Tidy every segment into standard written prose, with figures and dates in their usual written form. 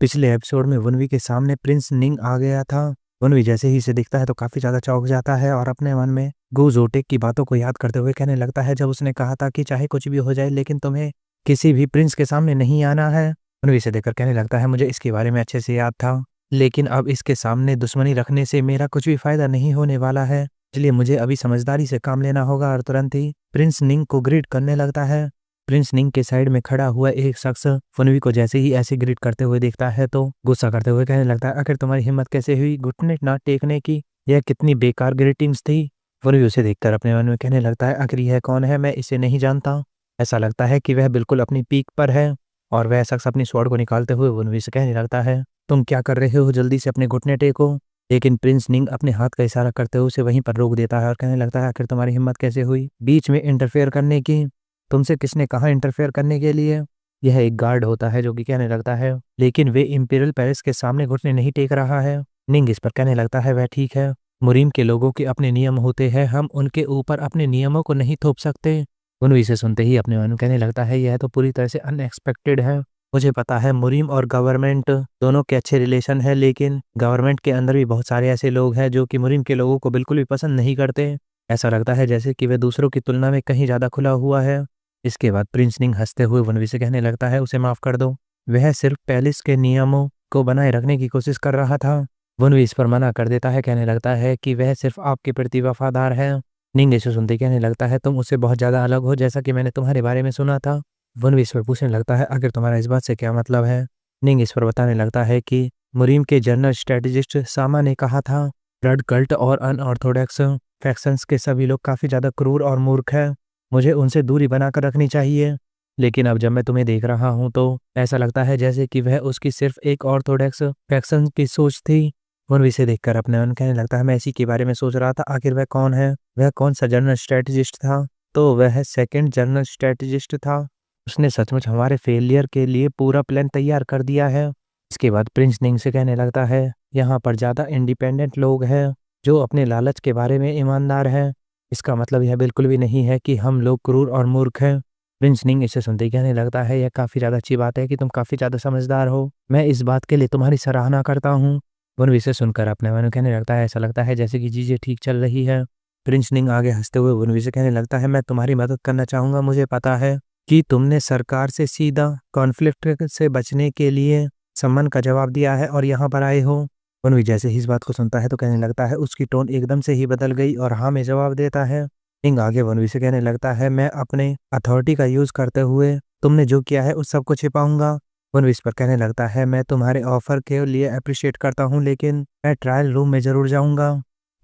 पिछले एपिसोड में वनवी के सामने प्रिंस निंग आ गया था। वनवी जैसे ही इसे दिखता है तो काफी ज्यादा चौंक जाता है और अपने मन में गो जोटेक की बातों को याद करते हुए कहने लगता है, जब उसने कहा था कि चाहे कुछ भी हो जाए लेकिन तुम्हें किसी भी प्रिंस के सामने नहीं आना है। वनवी इसे देखकर कहने लगता है, मुझे इसके बारे में अच्छे से याद था, लेकिन अब इसके सामने दुश्मनी रखने से मेरा कुछ भी फायदा नहीं होने वाला है, इसलिए मुझे अभी समझदारी से काम लेना होगा। और तुरंत ही प्रिंस निंग को ग्रीट करने लगता है। प्रिंस निंग के साइड में खड़ा हुआ एक शख्स वनवी को जैसे ही ऐसे ग्रीट करते हुए देखता है तो गुस्सा करते हुए कहने लगता है, आखिर तुम्हारी हिम्मत कैसे हुई घुटने ना टेकने की, यह कितनी बेकार ग्रीटिंग्स थी। वनवी उसे देखकर अपने मन में कहने लगता है, आखिर यह कौन है, मैं इसे नहीं जानता। ऐसा लगता है कि वह बिल्कुल अपनी पीक पर है। और वह शख्स अपनी स्वॉर्ड को निकालते हुए वनवी से कहने लगता है, तुम क्या कर रहे हो, जल्दी से अपने घुटने टेको। लेकिन प्रिंस निंग अपने हाथ का इशारा करते हुए उसे वहीं पर रोक देता है और कहने लगता है, आखिर तुम्हारी हिम्मत कैसे हुई बीच में इंटरफेयर करने की, तुमसे किसने कहा इंटरफेयर करने के लिए। यह एक गार्ड होता है जो कि कहने लगता है, लेकिन वे इंपीरियल पैलेस के सामने घुटने नहीं टेक रहा है। निंग इस पर कहने लगता है, वह ठीक है, मुरीम के लोगों के अपने नियम होते हैं, हम उनके ऊपर अपने नियमों को नहीं थोप सकते। उन्होंने इसे सुनते ही अपने मन में कहने लगता है, यह तो पूरी तरह से अनएक्सपेक्टेड है। मुझे पता है मुरीम और गवर्नमेंट दोनों के अच्छे रिलेशन है, लेकिन गवर्नमेंट के अंदर भी बहुत सारे ऐसे लोग हैं जो कि मुरीम के लोगों को बिल्कुल भी पसंद नहीं करते। ऐसा लगता है जैसे कि वह दूसरों की तुलना में कहीं ज्यादा खुला हुआ है। इसके बाद प्रिंस निंग हंसते हुए वनवी से कहने लगता है, उसे माफ कर दो, वह सिर्फ पैलेस के नियमों को बनाए रखने की कोशिश कर रहा था। वनवी इस पर मना कर देता है, कहने लगता है कि वह सिर्फ आपके प्रति वफादार है। निंग इसे सुनते कहने लगता है, तुम उससे बहुत ज्यादा अलग हो, जैसा कि मैंने तुम्हारे बारे में सुना था। वनवी इस पर पूछने लगता है, आखिर तुम्हारा इस बात से क्या मतलब है। निंग इस पर बताने लगता है कि मुरीम के जनरल स्ट्रेटेजिस्ट सामा ने कहा था, ब्लड कल्ट और अनऑर्थोडॉक्स फैक्शंस के सभी लोग काफी ज्यादा क्रूर और मूर्ख है, मुझे उनसे दूरी बनाकर रखनी चाहिए। लेकिन अब जब मैं तुम्हें देख रहा हूं तो ऐसा लगता है जैसे कि वह उसकी सिर्फ एक ऑर्थोडॉक्स फैक्शन की सोच थी। वनवी से देखकर अपने मन कहने लगता है, मैं इसी के बारे में सोच रहा था, आखिर वह कौन है, वह कौन सा जनरल स्ट्रेटेजिस्ट था। तो वह सेकंड जनरल स्ट्रेटेजिस्ट था, उसने सचमुच हमारे फेलियर के लिए पूरा प्लान तैयार कर दिया है। इसके बाद प्रिंस निंग से कहने लगता है, यहाँ पर ज़्यादा इंडिपेंडेंट लोग हैं जो अपने लालच के बारे में ईमानदार हैं, इसका मतलब यह बिल्कुल भी नहीं है कि हम लोग क्रूर और मूर्ख हैं। प्रिंस निंग इसे सुनते ही कहने लगता है, यह काफ़ी ज़्यादा अच्छी बात है कि तुम काफ़ी ज़्यादा समझदार हो, मैं इस बात के लिए तुम्हारी सराहना करता हूँ। वनवी से सुनकर अपने मन में कहने लगता है, ऐसा लगता है जैसे कि चीज़ें ठीक चल रही है। प्रिंस निंग आगे हंसते हुए वनवी से कहने लगता है, मैं तुम्हारी मदद करना चाहूँगा, मुझे पता है कि तुमने सरकार से सीधा कॉन्फ्लिक्ट से बचने के लिए सम्मान का जवाब दिया है और यहाँ पर आए हो। वनवी जैसे ही इस बात को सुनता है तो कहने लगता है, उसकी टोन एकदम से ही बदल गई और हाँ में जवाब देता है। निंग आगे वनवी से कहने लगता है, मैं अपने अथॉरिटी का यूज करते हुए तुमने जो किया है उस सब को छिपाऊंगा। वनवी इस पर कहने लगता है, मैं तुम्हारे ऑफर के लिए अप्रिशिएट करता हूँ, लेकिन मैं ट्रायल रूम में जरूर जाऊंगा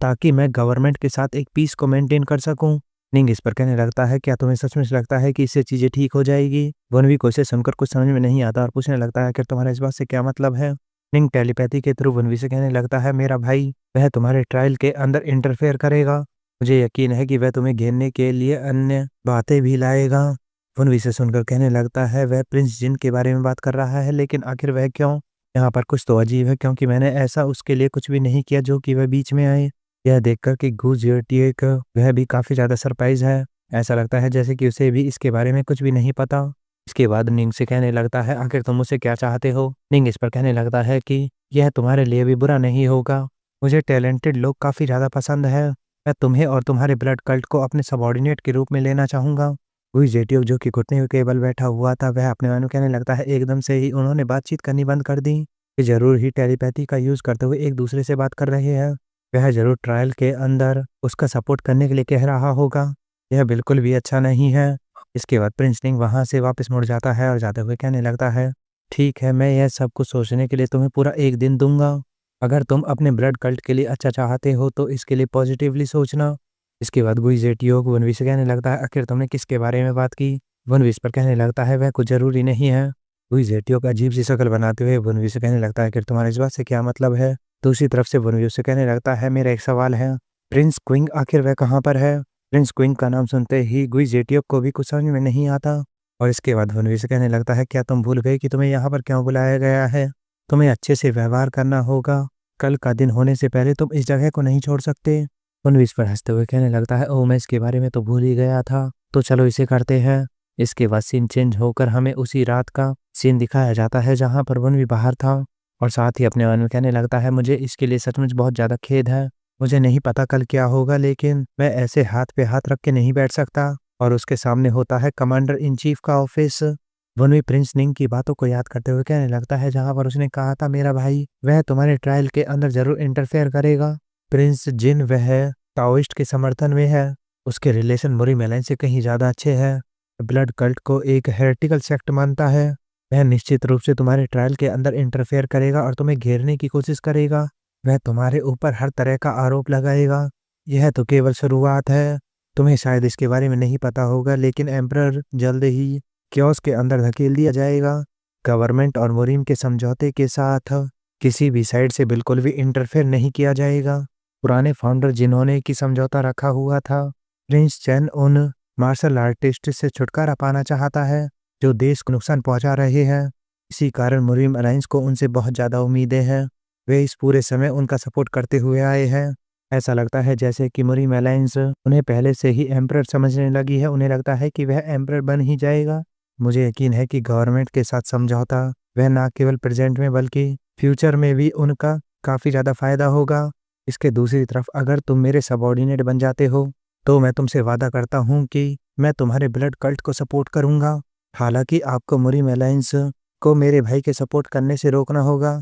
ताकि मैं गवर्नमेंट के साथ एक पीस को मेंटेन कर सकूं। निंग इस पर कहने लगता है, क्या तुम्हें सचमुच लगता है कि इससे चीजें ठीक हो जाएगी। वनवी को इसे सुनकर कुछ समझ में नहीं आता और पूछने लगता है, कि तुम्हारा इस बात से क्या मतलब है। निंग टेलीपैथी के थ्रू वनवी से कहने लगता है, मेरा भाई वह तुम्हारे ट्रायल के अंदर इंटरफेयर करेगा, मुझे यकीन है कि वह तुम्हें घेरने के लिए अन्य बातें भी लाएगा। वनवी से सुनकर कहने लगता है, वह प्रिंस जिन के बारे में बात कर रहा है, लेकिन आखिर वह क्यों, यहाँ पर कुछ तो अजीब है, क्योंकि मैंने ऐसा उसके लिए कुछ भी नहीं किया जो कि वह बीच में आए। यह देखकर कि गुजियटिएक वह भी काफी ज्यादा सरप्राइज है, ऐसा लगता है जैसे कि उसे भी इसके बारे में कुछ भी नहीं पता। इसके बाद निंग से कहने लगता है, आखिर तुम मुझसे क्या चाहते हो। निंग इस पर कहने लगता है कि यह तुम्हारे लिए भी बुरा नहीं होगा, मुझे टैलेंटेड लोग काफी ज्यादा पसंद है, मैं तुम्हें और तुम्हारे ब्लड कल्ट को अपने सबॉर्डिनेट के रूप में लेना चाहूंगा। गुजियटिएक जो कि घुटने के बल बैठा हुआ था, वह अपने मन में कहने लगता है, एकदम से ही उन्होंने बातचीत करनी बंद कर दी, कि जरूर ही टेलीपैथी का यूज करते हुए एक दूसरे से बात कर रहे हैं, वह जरूर ट्रायल के अंदर उसका सपोर्ट करने के लिए कह रहा होगा, यह बिल्कुल भी अच्छा नहीं है। इसके बाद प्रिंस निंग वहां से वापस मुड़ जाता है और जाते हुए कहने लगता है, ठीक है, मैं यह सब कुछ सोचने के लिए तुम्हें पूरा एक दिन दूंगा, अगर तुम अपने ब्लड कल्ट के लिए अच्छा चाहते हो तो इसके लिए पॉजिटिवली सोचना। इसके बाद गुजियटिएक वनवी से कहने लगता है, आखिर तुमने किसके बारे में बात की। वनवी इस पर कहने लगता है, वह कुछ जरूरी नहीं है। गुजियटिएक अजीब सी शक्ल बनाते हुए वनवी से कहने लगता है, कि तुम्हारे इस बात से क्या मतलब है। दूसरी तरफ से वनवी उससे कहने लगता है, मेरा एक सवाल है, प्रिंस क्विंग आखिर वह कहाँ पर है। प्रिंस क्विंग का नाम सुनते ही गुजियटिएक को भी कुछ समझ में नहीं आता और इसके बाद वनवी से कहने लगता है, क्या तुम भूल गए कि तुम्हें यहाँ पर क्यों बुलाया गया है, तुम्हें अच्छे से व्यवहार करना होगा, कल का दिन होने से पहले तुम इस जगह को नहीं छोड़ सकते। वनवी इस पर हंसते हुए कहने लगता है, ओह मैं इसके बारे में तो भूल ही गया था, तो चलो इसे करते हैं। इसके बाद सीन चेंज होकर हमें उसी रात का सीन दिखाया जाता है जहाँ पर वनवी बाहर था और साथ ही अपने मन में कहने लगता है मुझे इसके लिए सचमुच बहुत ज़्यादा खेद है। मुझे नहीं पता कल क्या होगा, लेकिन मैं ऐसे हाथ पे हाथ रख के नहीं बैठ सकता। और उसके सामने होता है कमांडर इन चीफ का ऑफिस। वनवी प्रिंस निंग की बातों को याद करते हुए कहने लगता है जहाँ पर उसने कहा था मेरा भाई वह तुम्हारे ट्रायल के अंदर जरूर इंटरफेयर करेगा। प्रिंस जिन वह ताओइस्ट के समर्थन में है, उसके रिलेशन मुरीम एलाइन से कहीं ज़्यादा अच्छे हैं। ब्लड कल्ट को एक हेरेटिकल सेक्ट मानता है। वह निश्चित रूप से तुम्हारे ट्रायल के अंदर इंटरफेयर करेगा और तुम्हें घेरने की कोशिश करेगा। वह तुम्हारे ऊपर हर तरह का आरोप लगाएगा। यह तो केवल शुरुआत है। तुम्हें शायद इसके बारे में नहीं पता होगा, लेकिन एम्परर जल्द ही क्योस के अंदर धकेल दिया जाएगा। गवर्नमेंट और मुरीम के समझौते के साथ किसी भी साइड से बिल्कुल भी इंटरफेयर नहीं किया जाएगा। पुराने फाउंडर जिन्होंने की समझौता रखा हुआ था, प्रिंस चैन उन मार्शल आर्टिस्ट से छुटकारा पाना चाहता है जो देश को नुकसान पहुंचा रहे हैं। इसी कारण मुरीम अलायंस को उनसे बहुत ज़्यादा उम्मीदें हैं। वे इस पूरे समय उनका सपोर्ट करते हुए आए हैं। ऐसा लगता है जैसे कि मुरीम अलायंस उन्हें पहले से ही एम्परर समझने लगी है। उन्हें लगता है कि वह एम्परर बन ही जाएगा। मुझे यकीन है कि गवर्नमेंट के साथ समझौता वह न केवल प्रेजेंट में बल्कि फ्यूचर में भी उनका काफ़ी ज़्यादा फायदा होगा। इसके दूसरी तरफ अगर तुम मेरे सबऑर्डिनेट बन जाते हो तो मैं तुमसे वादा करता हूँ कि मैं तुम्हारे ब्लड कल्ट को सपोर्ट करूँगा। हालांकि आपको मुरीम अलायंस को मेरे भाई के सपोर्ट करने से रोकना होगा।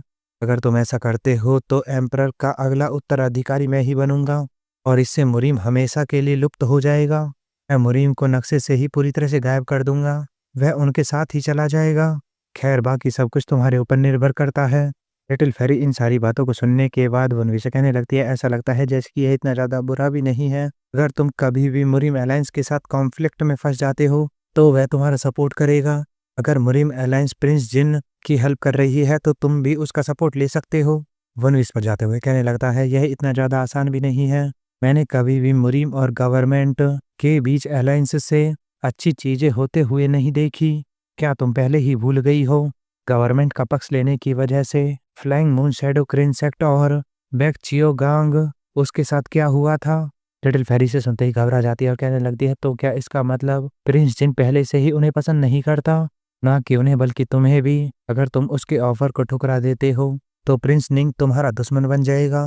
अगर तुम ऐसा करते हो तो एम्परर का अगला उत्तराधिकारी मैं ही बनूंगा और इससे मुरीम हमेशा के लिए लुप्त हो जाएगा। मैं मुरीम को नक्शे से ही पूरी तरह से गायब कर दूंगा। वह उनके साथ ही चला जाएगा। खैर बाकी सब कुछ तुम्हारे ऊपर निर्भर करता है। लिटिल फेरी इन सारी बातों को सुनने के बाद वनवी से कहने लगती है ऐसा लगता है जैसे कि यह इतना ज़्यादा बुरा भी नहीं है। अगर तुम कभी भी मुरीम अलायंस के साथ कॉन्फ्लिक्ट में फंस जाते हो तो वह तुम्हारा सपोर्ट करेगा। अगर मुरीम अलायंस प्रिंस जिन की हेल्प कर रही है तो तुम भी उसका सपोर्ट ले सकते हो। वनवी इस पर जाते हुए कहने लगता है यह इतना ज़्यादा आसान भी नहीं है। मैंने कभी भी मुरीम और गवर्नमेंट के बीच अलायंस से अच्छी चीज़ें होते हुए नहीं देखी। क्या तुम पहले ही भूल गई हो? गवर्नमेंट का पक्ष लेने की वजह से flying moon shadow crane sect और बैक चियो गांग उसके साथ क्या हुआ था? लिटिल फेरी से सुनते ही घबरा जाती है और कहने लगती है तो क्या इसका मतलब प्रिंस जिन पहले से ही उन्हें पसंद नहीं करता? ना कि उन्हें बल्कि तुम्हें भी। अगर तुम उसके ऑफर को ठुकरा देते हो तो प्रिंस निंग तुम्हारा दुश्मन बन जाएगा।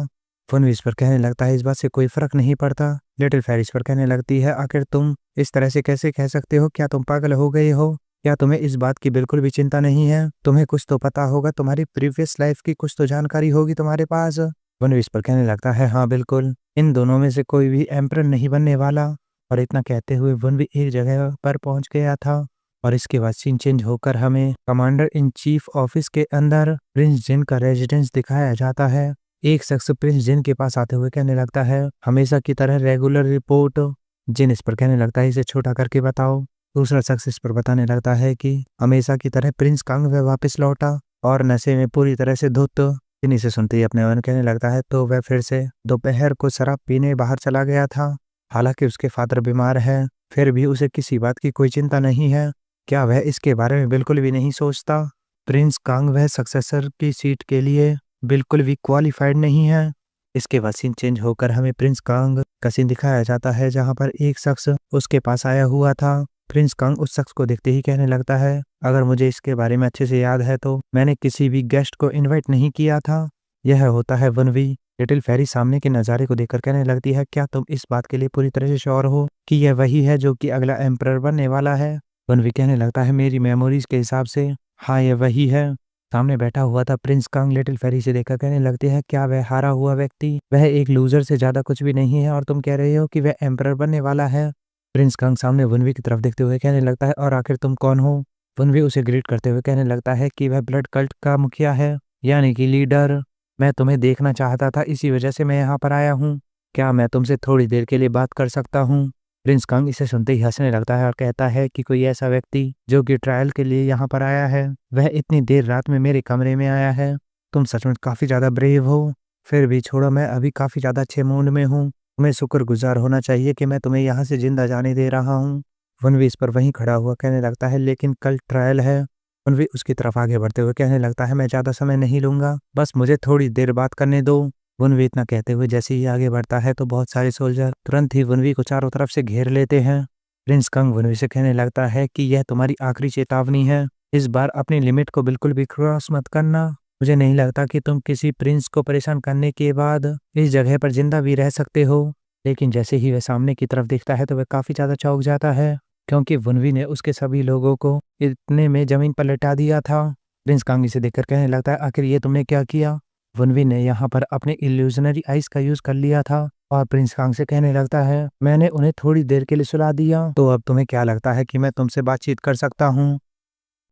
वनवी इस पर कहने लगता है इस बात से कोई फर्क नहीं पड़ता। लिटिल फेरी इस पर कहने लगती है आखिर तुम इस तरह से कैसे कह सकते हो? क्या तुम पागल हो गए हो? क्या तुम्हें इस बात की बिल्कुल भी चिंता नहीं है? तुम्हें कुछ तो पता होगा, तुम्हारी प्रीवियस लाइफ की कुछ तो जानकारी होगी तुम्हारे पास। वनवी इस पर कहने लगता है हाँ बिल्कुल, इन दोनों में से कोई भी एम्परर नहीं बनने वाला। और इतना कहते हुए वनवी एक जगह पर पहुंच गया था और इसके बाद सीन चेंज होकर हमें कमांडर इन चीफ ऑफिस के अंदर प्रिंस जिन का रेजिडेंस दिखाया जाता है। एक शख्स प्रिंस जिन के पास आते हुए कहने लगता है हमेशा की तरह रेगुलर रिपोर्ट। जिन इस पर कहने लगता है इसे छोटा करके बताओ। दूसरा शख्स इस पर बताने लगता है कि हमेशा की तरह प्रिंस कांग वह वापस लौटा और नशे में पूरी तरह से धुत। जिन इसे सुनते ही अपने मन कहने लगता है तो वह फिर से दोपहर को शराब पीने बाहर चला गया था। हालांकि उसके फादर बीमार है, फिर भी उसे किसी बात की कोई चिंता नहीं है। क्या वह इसके बारे में बिल्कुल भी नहीं सोचता? प्रिंस कांग वह सक्सेसर की सीट के लिए बिल्कुल भी क्वालिफाइड नहीं है। इसके बाद सीन चेंज होकर हमें प्रिंस कांग का सीन दिखाया जाता है जहां पर एक शख्स उसके पास आया हुआ था। प्रिंस कांग उस शख्स को देखते ही कहने लगता है अगर मुझे इसके बारे में अच्छे से याद है तो मैंने किसी भी गेस्ट को इनवाइट नहीं किया था। यह होता है वनवी। लिटिल फेरी सामने के नज़ारे को देखकर कहने लगती है क्या तुम इस बात के लिए पूरी तरह से श्योर हो कि यह वही है जो कि अगला एम्परर बनने वाला है? वनवी कहने लगता है मेरी मेमोरीज के हिसाब से हाँ यह वही है। सामने बैठा हुआ था प्रिंस कांग लिटिल फेरी से देखकर कहने लगती है क्या वह हारा हुआ व्यक्ति वह एक लूजर से ज्यादा कुछ भी नहीं है और तुम कह रहे हो कि वह एम्परर बनने वाला है? प्रिंस कांग सामने वनवी की तरफ देखते हुए कहने लगता है और आखिर तुम कौन हो? वनवी उसे ग्रीट करते हुए कहने लगता है कि वह ब्लड कल्ट का मुखिया है, यानी कि लीडर। मैं तुम्हें देखना चाहता था, इसी वजह से मैं यहाँ पर आया हूँ। क्या मैं तुमसे थोड़ी देर के लिए बात कर सकता हूँ? प्रिंस कांग इसे सुनते ही हंसने लगता है और कहता है कि कोई ऐसा व्यक्ति जो कि ट्रायल के लिए यहाँ पर आया है वह इतनी देर रात में मेरे कमरे में आया है? तुम सचमुच काफ़ी ज़्यादा ब्रेव हो। फिर भी छोड़ो, मैं अभी काफ़ी ज़्यादा अच्छे मूड में हूँ। तुम्हें शुक्रगुजार होना चाहिए कि मैं तुम्हें यहाँ से जिंदा जाने दे रहा हूँ। वनवी इस पर वहीं खड़ा हुआ कहने लगता है लेकिन कल ट्रायल है। वनवी उसकी तरफ आगे बढ़ते हुए कहने लगता है मैं ज़्यादा समय नहीं लूँगा, बस मुझे थोड़ी देर बात करने दो। वनवी इतना कहते हुए जैसे ही आगे बढ़ता है तो बहुत सारे सोल्जर तुरंत ही वनवी को चारों तरफ से घेर लेते हैं। प्रिंस कांग वनवी से कहने लगता है कि यह तुम्हारी आखिरी चेतावनी है। इस बार अपनी लिमिट को बिल्कुल भी क्रॉस मत करना। मुझे नहीं लगता कि तुम किसी प्रिंस को परेशान करने के बाद इस जगह पर जिंदा भी रह सकते हो। लेकिन जैसे ही वह सामने की तरफ देखता है तो वह काफ़ी ज़्यादा चौंक जाता है, क्योंकि वुनवी ने उसके सभी लोगों को इतने में ज़मीन पर लटा दिया था। प्रिंस कांग इसे देखकर कहने लगता है, आखिर ये तुमने क्या किया? वुनवी ने यहाँ पर अपने इल्यूजनरी आइस का यूज़ कर लिया था और प्रिंस कांग से कहने लगता है, मैंने उन्हें थोड़ी देर के लिए सुला दिया, तो अब तुम्हें क्या लगता है कि मैं तुमसे बातचीत कर सकता हूँ?